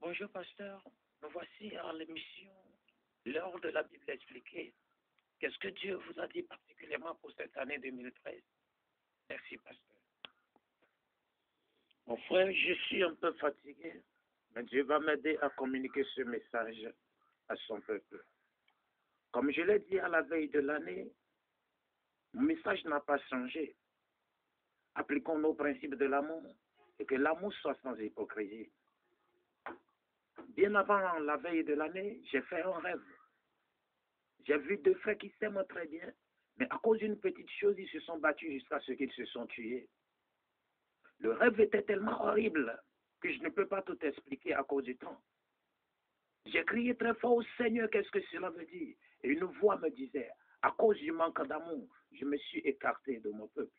Bonjour pasteur, nous voici à l'émission L'heure de la Bible expliquée. Qu'est-ce que Dieu vous a dit particulièrement pour cette année 2013? Merci pasteur. Mon frère, je suis un peu fatigué, mais Dieu va m'aider à communiquer ce message à son peuple. Comme je l'ai dit à la veille de l'année, mon message n'a pas changé. Appliquons nos principes de l'amour et que l'amour soit sans hypocrisie. Bien avant la veille de l'année, j'ai fait un rêve. J'ai vu deux frères qui s'aiment très bien, mais à cause d'une petite chose, ils se sont battus jusqu'à ce qu'ils se sont tués. Le rêve était tellement horrible que je ne peux pas tout expliquer à cause du temps. J'ai crié très fort au Seigneur, qu'est-ce que cela veut dire? Et une voix me disait, à cause du manque d'amour, je me suis écarté de mon peuple.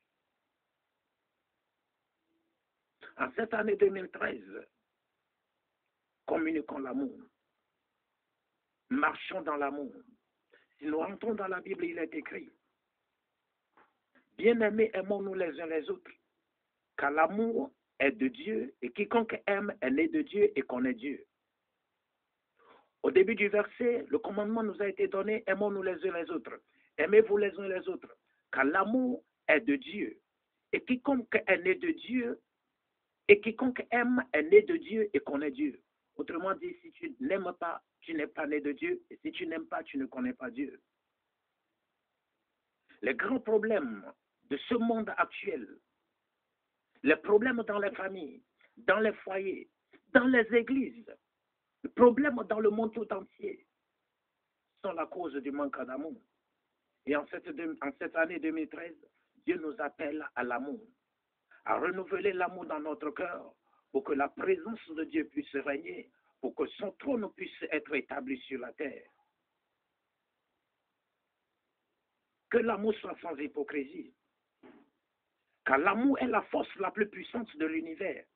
En cette année 2013, communiquons l'amour. Marchons dans l'amour. Si nous rentrons dans la Bible, il est écrit, bien-aimés, aimons-nous les uns les autres, car l'amour est de Dieu, et quiconque aime est né de Dieu et connaît Dieu. Au début du verset, le commandement nous a été donné, aimons-nous les uns les autres. Aimez-vous les uns les autres, car l'amour est de Dieu. Et quiconque est né de Dieu, et quiconque aime est né de Dieu et connaît Dieu. Autrement dit, si tu n'aimes pas, tu n'es pas né de Dieu, et si tu n'aimes pas, tu ne connais pas Dieu. Les grands problèmes de ce monde actuel, les problèmes dans les familles, dans les foyers, dans les églises, les problèmes dans le monde tout entier sont la cause du manque d'amour. Et en cette année 2013, Dieu nous appelle à l'amour, à renouveler l'amour dans notre cœur pour que la présence de Dieu puisse régner, pour que son trône puisse être établi sur la terre. Que l'amour soit sans hypocrisie, car l'amour est la force la plus puissante de l'univers.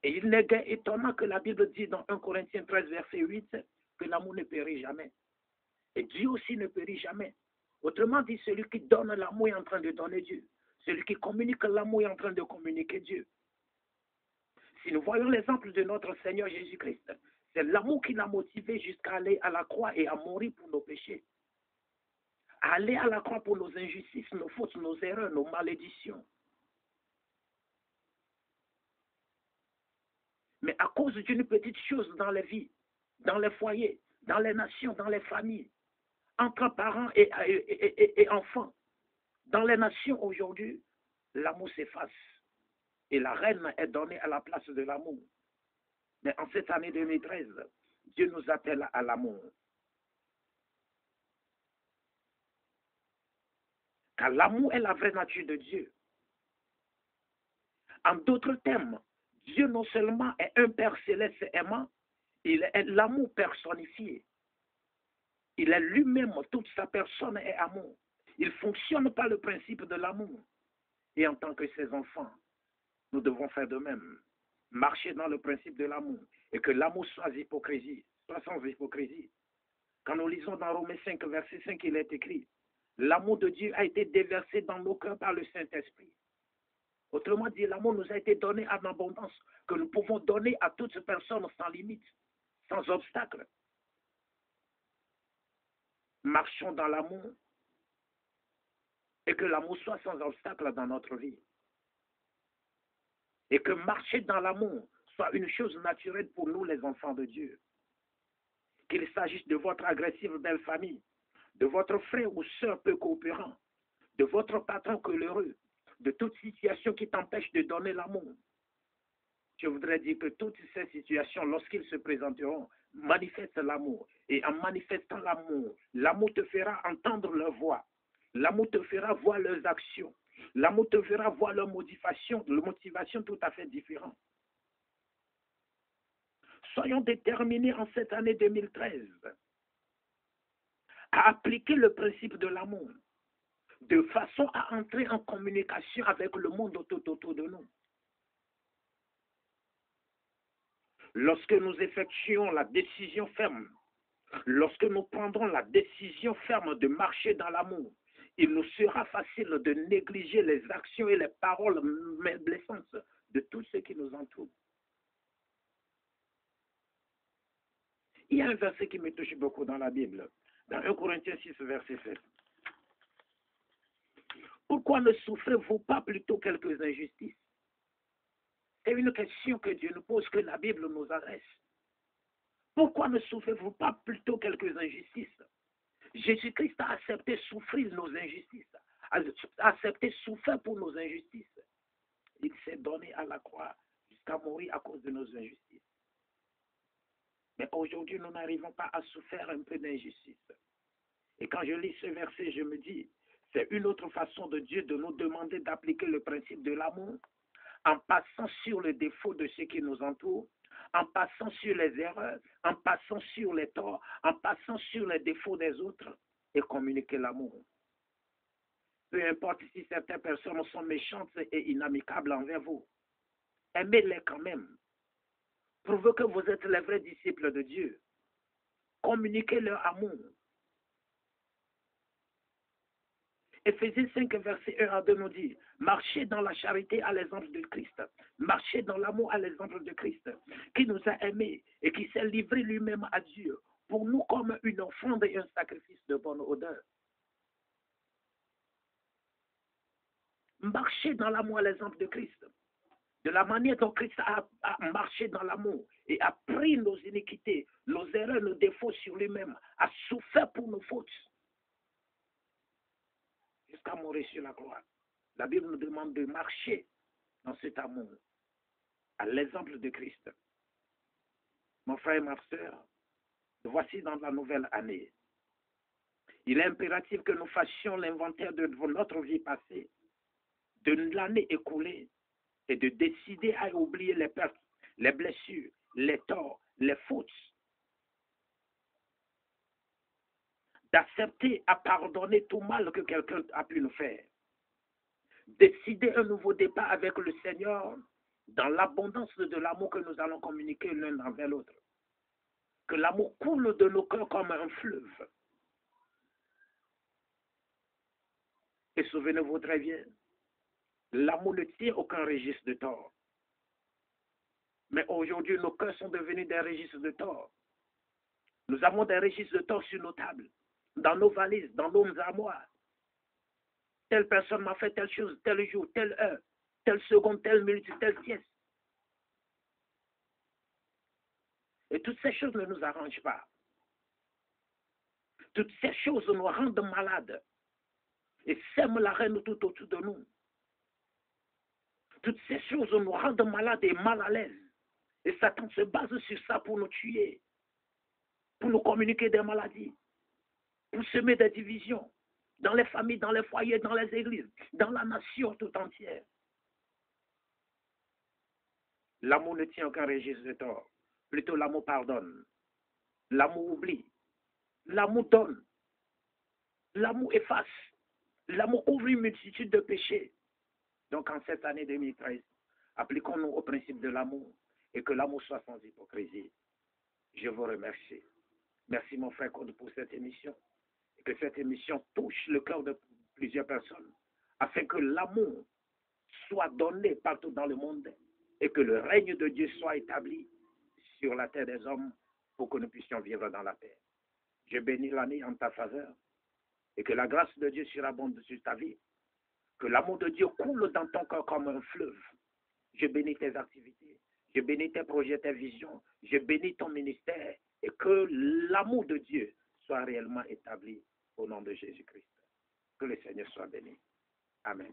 Et il n'est guère étonnant que la Bible dit dans 1 Corinthiens 13, verset 8, que l'amour ne périt jamais. Et Dieu aussi ne périt jamais. Autrement dit, celui qui donne l'amour est en train de donner Dieu. Celui qui communique l'amour est en train de communiquer Dieu. Si nous voyons l'exemple de notre Seigneur Jésus-Christ, c'est l'amour qui l'a motivé jusqu'à aller à la croix et à mourir pour nos péchés. À aller à la croix pour nos injustices, nos fautes, nos erreurs, nos malédictions. Mais à cause d'une petite chose dans les vies, dans les foyers, dans les nations, dans les familles, entre parents et enfants, dans les nations aujourd'hui, l'amour s'efface. Et la reine est donnée à la place de l'amour. Mais en cette année 2013, Dieu nous appelle à l'amour. Car l'amour est la vraie nature de Dieu. En d'autres termes, Dieu non seulement est un Père céleste aimant, il est l'amour personnifié. Il est lui-même, toute sa personne est amour. Il fonctionne par le principe de l'amour. Et en tant que ses enfants, nous devons faire de même. Marcher dans le principe de l'amour. Et que l'amour soit sans hypocrisie. Quand nous lisons dans Romains 5, verset 5, il est écrit, l'amour de Dieu a été déversé dans nos cœurs par le Saint-Esprit. Autrement dit, l'amour nous a été donné en abondance, que nous pouvons donner à toute personne sans limite, sans obstacle. Marchons dans l'amour et que l'amour soit sans obstacle dans notre vie. Et que marcher dans l'amour soit une chose naturelle pour nous, les enfants de Dieu. Qu'il s'agisse de votre agressive belle famille, de votre frère ou sœur peu coopérant, de votre patron coléreux, de toute situation qui t'empêche de donner l'amour. Je voudrais dire que toutes ces situations, lorsqu'ils se présenteront, manifestent l'amour. Et en manifestant l'amour, l'amour te fera entendre leur voix. L'amour te fera voir leurs actions. L'amour te fera voir leurs motivations tout à fait différentes. Soyons déterminés en cette année 2013 à appliquer le principe de l'amour de façon à entrer en communication avec le monde tout autour de nous. Lorsque nous effectuons la décision ferme, lorsque nous prendrons la décision ferme de marcher dans l'amour, il nous sera facile de négliger les actions et les paroles blessantes de tous ceux qui nous entourent. Il y a un verset qui me touche beaucoup dans la Bible, dans 1 Corinthiens 6, verset 7. Pourquoi ne souffrez-vous pas plutôt quelques injustices? C'est une question que Dieu nous pose, que la Bible nous adresse. Pourquoi ne souffrez-vous pas plutôt quelques injustices? Jésus-Christ a accepté souffrir nos injustices, a accepté souffrir pour nos injustices. Il s'est donné à la croix jusqu'à mourir à cause de nos injustices. Mais aujourd'hui, nous n'arrivons pas à souffrir un peu d'injustice. Et quand je lis ce verset, je me dis, c'est une autre façon de Dieu de nous demander d'appliquer le principe de l'amour en passant sur les défauts de ceux qui nous entourent, en passant sur les erreurs, en passant sur les torts, en passant sur les défauts des autres et communiquer l'amour. Peu importe si certaines personnes sont méchantes et inamicables envers vous, aimez-les quand même. Prouvez que vous êtes les vrais disciples de Dieu. Communiquez leur amour. Éphésiens 5, verset 1 à 2 nous dit, marchez dans la charité à l'exemple de Christ. Marchez dans l'amour à l'exemple de Christ, qui nous a aimés et qui s'est livré lui-même à Dieu, pour nous comme une offrande et un sacrifice de bonne odeur. Marchez dans l'amour à l'exemple de Christ. De la manière dont Christ a marché dans l'amour et a pris nos iniquités, nos erreurs, nos défauts sur lui-même, a souffert pour nos fautes, jusqu'à mourir sur la croix. La Bible nous demande de marcher dans cet amour, à l'exemple de Christ. Mon frère et ma soeur, voici dans la nouvelle année. Il est impératif que nous fassions l'inventaire de notre vie passée, de l'année écoulée, et de décider à oublier les pertes, les blessures, les torts, les fautes. D'accepter à pardonner tout mal que quelqu'un a pu nous faire. Décider un nouveau départ avec le Seigneur dans l'abondance de l'amour que nous allons communiquer l'un envers l'autre. Que l'amour coule de nos cœurs comme un fleuve. Et souvenez-vous très bien, l'amour ne tient aucun registre de tort. Mais aujourd'hui, nos cœurs sont devenus des registres de tort. Nous avons des registres de tort sur nos tables, dans nos valises, dans nos armoires. Telle personne m'a fait telle chose, tel jour, telle heure, telle seconde, telle minute, telle pièce. Et toutes ces choses ne nous arrangent pas. Toutes ces choses nous rendent malades et sèment la haine tout autour de nous. Toutes ces choses nous rendent malades et mal à l'aise. Et Satan se base sur ça pour nous tuer, pour nous communiquer des maladies, pour semer des divisions dans les familles, dans les foyers, dans les églises, dans la nation tout entière. L'amour ne tient aucun registre de tort. Plutôt, l'amour pardonne. L'amour oublie. L'amour donne. L'amour efface. L'amour couvre une multitude de péchés. Donc, en cette année 2013, appliquons-nous au principe de l'amour et que l'amour soit sans hypocrisie. Je vous remercie. Merci, mon frère Claude, pour cette émission. Et que cette émission touche le cœur de plusieurs personnes afin que l'amour soit donné partout dans le monde et que le règne de Dieu soit établi sur la terre des hommes pour que nous puissions vivre dans la paix. Je bénis l'année en ta faveur et que la grâce de Dieu surabonde sur ta vie, que l'amour de Dieu coule dans ton cœur comme un fleuve. Je bénis tes activités, je bénis tes projets, tes visions, je bénis ton ministère et que l'amour de Dieu soit réellement établi au nom de Jésus-Christ. Que le Seigneur soit béni. Amen.